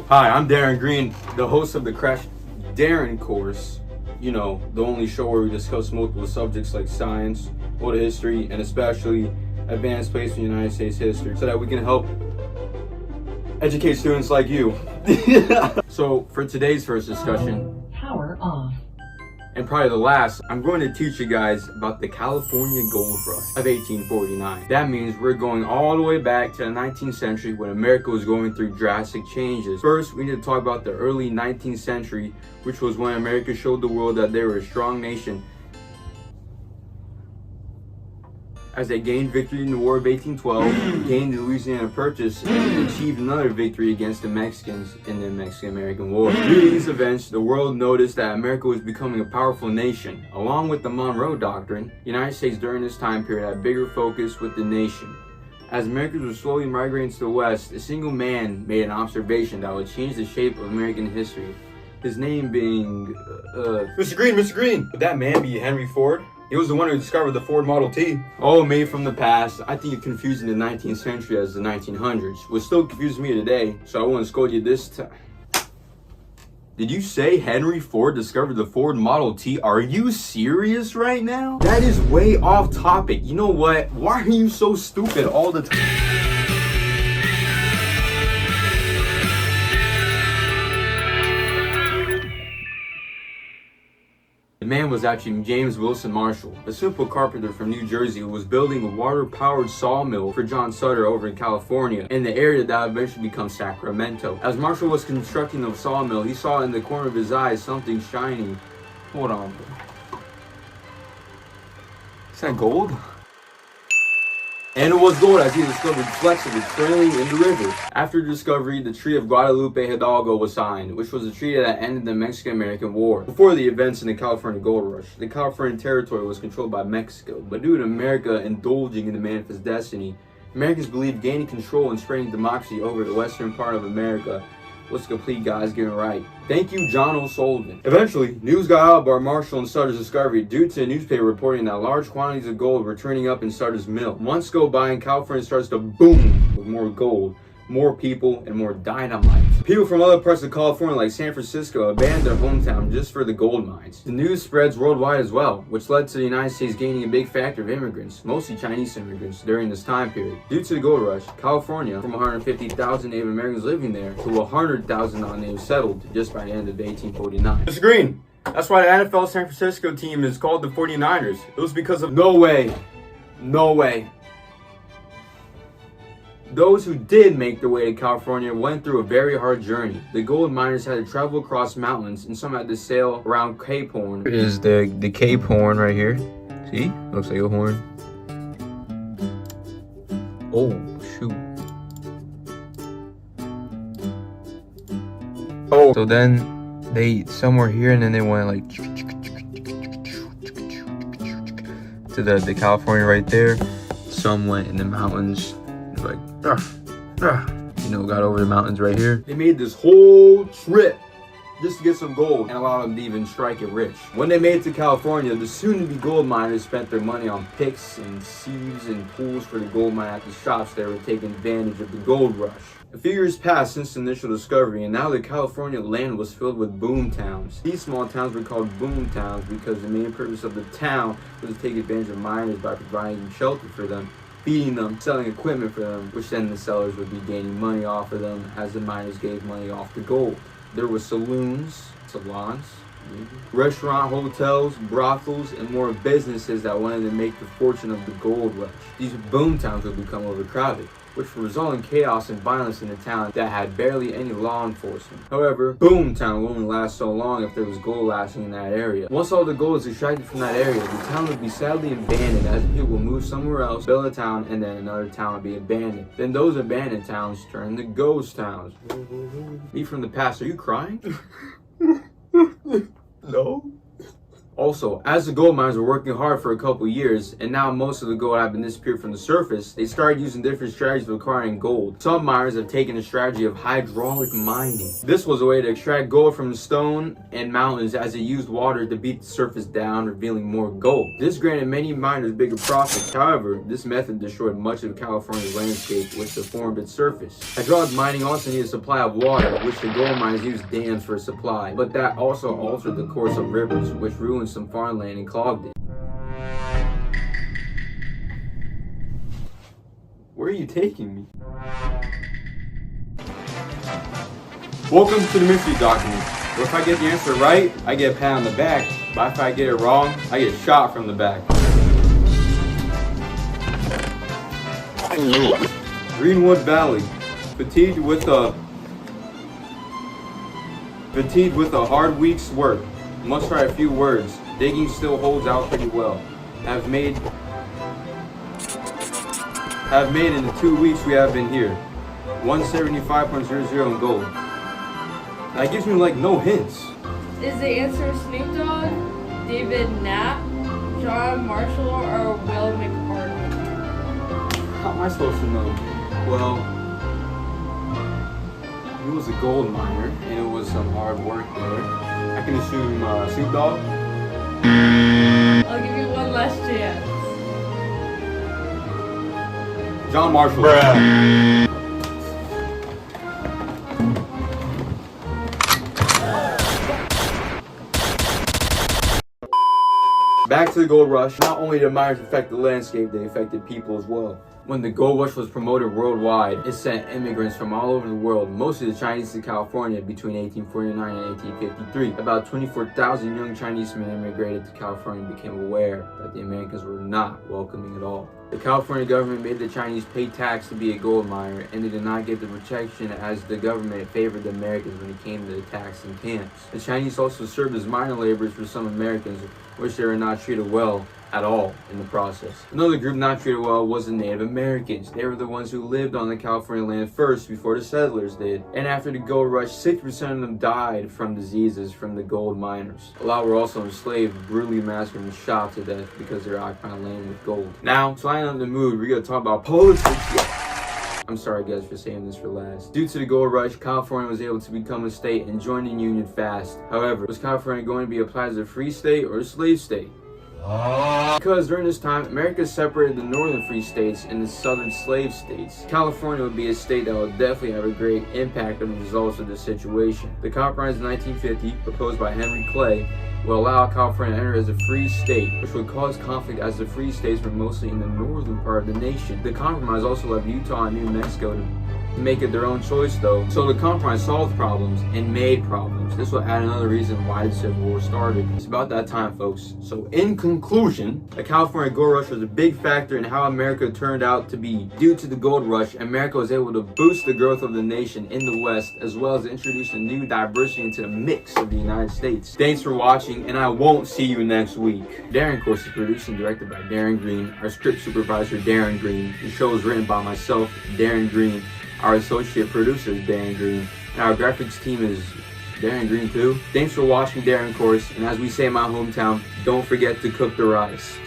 Hi, I'm Darren Green, the host of the Crash Darren course. You know, the only show where we discuss multiple subjects like science, world history, and especially advanced place in United States history so that we can help educate students like you. So, for today's first discussion, Power off. and probably the last, I'm going to teach you guys about the California Gold Rush of 1849. That means we're going all the way back to the 19th century when America was going through drastic changes. First, we need to talk about the early 19th century, which was when America showed the world that they were a strong nation as they gained victory in the War of 1812, gained the Louisiana Purchase, and achieved another victory against the Mexicans in the Mexican-American War. Due to these events, the world noticed that America was becoming a powerful nation. Along with the Monroe Doctrine, the United States during this time period had bigger focus with the nation. As Americans were slowly migrating to the West, a single man made an observation that would change the shape of American history. His name being, Mr. Green! Would that man be Henry Ford? He was the one who discovered the Ford Model T. Oh, made from the past. I think you're confusing the 19th century as the 1900s, which still confuses me today, so I won't scold you this time. Did you say Henry Ford discovered the Ford Model T? Are you serious right now? That is way off topic. You know what? Why are you so stupid all the time? The man was actually James Wilson Marshall, a simple carpenter from New Jersey who was building a water-powered sawmill for John Sutter over in California, in the area that would eventually become Sacramento. As Marshall was constructing the sawmill, he saw in the corner of his eye something shiny. Hold on. Is that gold? And it was gold as he discovered flecks of it trailing in the river. After discovery, the Treaty of Guadalupe Hidalgo was signed, which was a treaty that ended the Mexican-American War. Before the events in the California Gold Rush, the California territory was controlled by Mexico, but due to America indulging in the manifest destiny, Americans believed gaining control and spreading democracy over the western part of America was a complete God's given right. Thank you, John O'Sullivan. Eventually, news got out about Marshall and Sutter's discovery due to a newspaper reporting that large quantities of gold were turning up in Sutter's mill. Months go by and California starts to boom with more gold, more people, and more dynamite. People from other parts of California, like San Francisco, abandoned their hometown just for the gold mines. The news spreads worldwide as well, which led to the United States gaining a big factor of immigrants, mostly Chinese immigrants, during this time period. Due to the gold rush, California, from 150,000 Native Americans living there to 100,000 non-native settled just by the end of 1849. Mr. Green, that's why the NFL San Francisco team is called the 49ers. It was because of no way. Those who did make their way to California went through a very hard journey. The gold miners had to travel across mountains, and some had to sail around Cape Horn. Here is the Cape Horn right here. See? Looks like a horn. Oh, shoot. Oh. So then they somewhere here, and then they went like to the California right there. Some went in the mountains. Like, you know, got over the mountains right here. They made this whole trip just to get some gold and allow them to even strike it rich. When they made it to California, the soon-to-be gold miners spent their money on picks and sieves and tools for the gold mine at the shops that were taking advantage of the gold rush. A few years passed since the initial discovery, and now the California land was filled with boom towns. These small towns were called boom towns because the main purpose of the town was to take advantage of miners by providing shelter for them, feeding them, selling equipment for them, which then the sellers would be gaining money off of them as the miners gave money off the gold. There were salons, restaurant, hotels, brothels, and more businesses that wanted to make the fortune of the gold rush. These boom towns would become overcrowded, which would result in chaos and violence in a town that had barely any law enforcement. However, boom town will only last so long if there was gold lasting in that area. Once all the gold is extracted from that area, the town would be sadly abandoned as people will move somewhere else, build a town, and then another town would be abandoned. Then those abandoned towns turn into ghost towns. Me from the past, are you crying? No. Also, as the gold mines were working hard for a couple years, and now most of the gold had been disappeared from the surface, they started using different strategies of acquiring gold. Some miners have taken the strategy of hydraulic mining. This was a way to extract gold from stone and mountains as it used water to beat the surface down, revealing more gold. This granted many miners bigger profits. However, this method destroyed much of California's landscape, which deformed its surface. Hydraulic mining also needed a supply of water, which the gold mines used dams for a supply, but that also altered the course of rivers, which ruined some farmland and clogged it. Where are you taking me? Welcome to the mystery document, where if I get the answer right, I get a pat on the back, but if I get it wrong, I get shot from the back. Greenwood Valley, fatigued with a hard week's work. Must write a few words. Digging still holds out pretty well. Have made in the 2 weeks we have been here. 175.00 in gold. That gives me like no hints. Is the answer Snoop Dogg, David Knapp, John Marshall, or Will McArdle? How am I supposed to know? Well, he was a gold miner, and it was some hard work there. I can assume Snoop Dogg. I'll give you one last chance. John Marshall. Bruh. Back to the gold rush. Not only did miners affect the landscape, they affected people as well. When the gold rush was promoted worldwide, it sent immigrants from all over the world, mostly the Chinese, to California between 1849 and 1853. About 24,000 young Chinese men immigrated to California and became aware that the Americans were not welcoming at all. The California government made the Chinese pay tax to be a gold miner, and they did not get the protection as the government favored the Americans when it came to the taxing camps. The Chinese also served as minor laborers for some Americans, which they were not treated well at all in the process. Another group not treated well was the Native Americans. They were the ones who lived on the California land first before the settlers did. And after the gold rush, 60% of them died from diseases from the gold miners. A lot were also enslaved, brutally massacred, and shot to death because they were occupying land with gold. Now, to lighten up the mood, we're gonna talk about politics. I'm sorry guys for saying this for last. Due to the gold rush, California was able to become a state and join the Union fast. However, was California going to be applied as a free state or a slave state? Because during this time, America separated the northern free states and the southern slave states. California would be a state that would definitely have a great impact on the results of this situation. The compromise in 1950, proposed by Henry Clay, will allow California to enter as a free state, which would cause conflict as the free states were mostly in the northern part of the nation. The compromise also left Utah and New Mexico to make it their own choice though. So the compromise solved problems and made problems. This will add another reason why the Civil War started. It's about that time, folks. So in conclusion, the California gold rush was a big factor in how America turned out to be. Due to the gold rush, America was able to boost the growth of the nation in the West, as well as introduce a new diversity into the mix of the United States. Thanks for watching, and I won't see you next week. Darren Course is produced and directed by Darren Green. Our script supervisor, Darren Green. The show is written by myself, Darren Green. Our associate producer is Darren Green, and our graphics team is Darren Green too. Thanks for watching Darren Course, and as we say in my hometown, don't forget to cook the rice.